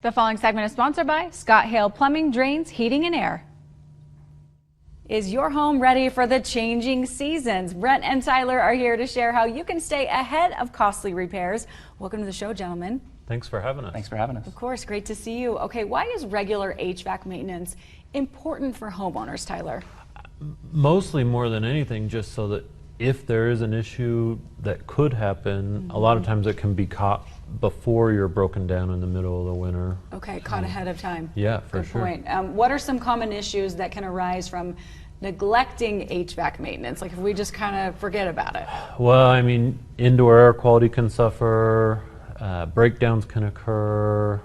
The following segment is sponsored by Scott Hale Plumbing, Drains, Heating and Air. Is your home ready for the changing seasons? Brent and Tyler are here to share how you can stay ahead of costly repairs. Welcome to the show, gentlemen. Thanks for having us. Thanks for having us. Of course, great to see you. Okay, why is regular HVAC maintenance important for homeowners, Tyler? Mostly more than anything, just so that if there is an issue that could happen, a lot of times it can be caught before you're broken down in the middle of the winter. Okay, caught ahead of time. Yeah, for Good sure. point. What are some common issues that can arise from neglecting HVAC maintenance? Like if we just kind of forget about it. Well, I mean, indoor air quality can suffer, breakdowns can occur,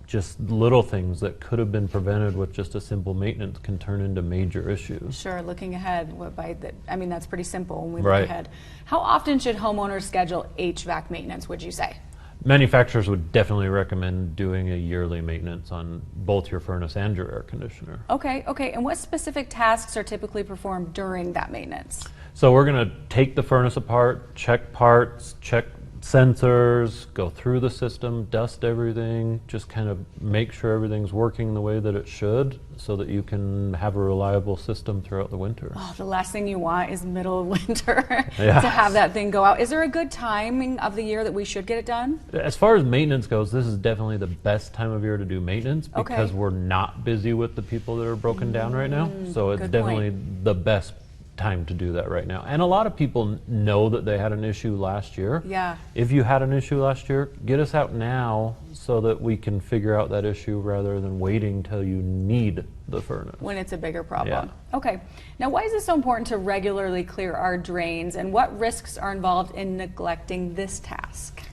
just little things that could have been prevented with just a simple maintenance can turn into major issues. Sure, looking ahead, that's pretty simple when we Right. look ahead. How often should homeowners schedule HVAC maintenance, would you say? Manufacturers would definitely recommend doing a yearly maintenance on both your furnace and your air conditioner. Okay, and what specific tasks are typically performed during that maintenance? So we're going to take the furnace apart, check parts, check sensors, go through the system, dust everything, just kind of make sure everything's working the way that it should so that you can have a reliable system throughout the winter. Oh, the last thing you want is middle of winter Yeah. to have that thing go out. Is there a good timing of the year that we should get it done? As far as maintenance goes, this is definitely the best time of year to do maintenance because we're not busy with the people that are broken down right now. So it's good definitely the best time to do that right now. And a lot of people know that they had an issue last year. Yeah. If you had an issue last year, get us out now so that we can figure out that issue rather than waiting till you need the furnace. When it's a bigger problem. Yeah. Okay. Now, why is it so important to regularly clear our drains, and what risks are involved in neglecting this task?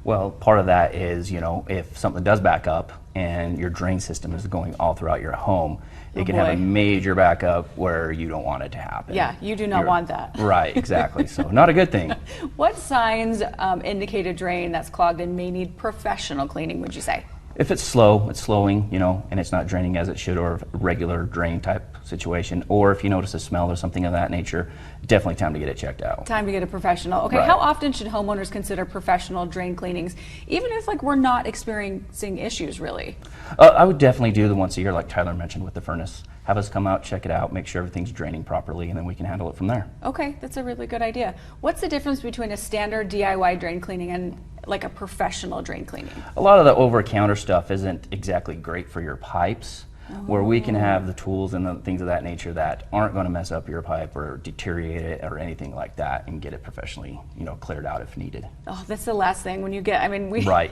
Well, part of that is, if something does back up and your drain system is going all throughout your home, it can have a major backup where you don't want it to happen. Yeah, you do not want that. Right, exactly. So not a good thing. What signs indicate a drain that's clogged and may need professional cleaning, would you say? If it's slow, it's slowing, and it's not draining as it should, or a regular drain type situation, or if you notice a smell or something of that nature, definitely time to get it checked out. Time to get a professional. Okay, Right. How often should homeowners consider professional drain cleanings, even if we're not experiencing issues really? I would definitely do the once a year, like Tyler mentioned with the furnace. Have us come out, check it out, make sure everything's draining properly, and then we can handle it from there. Okay, that's a really good idea. What's the difference between a standard DIY drain cleaning and like a professional drain cleaning? A lot of the over-counter stuff isn't exactly great for your pipes, where we can have the tools and the things of that nature that aren't going to mess up your pipe or deteriorate it or anything like that, and get it professionally, cleared out if needed. Oh, that's the last thing when you get, Right.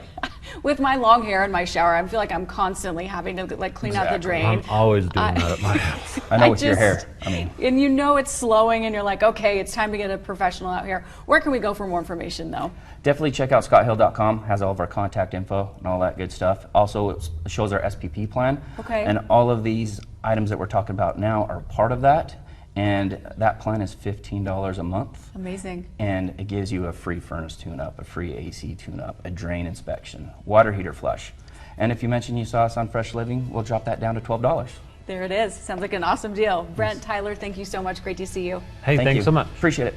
With my long hair in my shower, I feel like I'm constantly having to clean out the drain. I'm always doing that at my house. I know with your hair. And it's slowing and you're like, okay, it's time to get a professional out here. Where can we go for more information though? Definitely check out scotthill.com. Has all of our contact info and all that good stuff. Also, it shows our SPP plan. Okay. And all of these items that we're talking about now are part of that. And that plan is $15 a month. Amazing. And it gives you a free furnace tune-up, a free AC tune-up, a drain inspection, water heater flush. And if you mention you saw us on Fresh Living, we'll drop that down to $12. There it is. Sounds like an awesome deal. Brent, Tyler, thank you so much. Great to see you. Hey, Thank thanks you. so much. Appreciate it.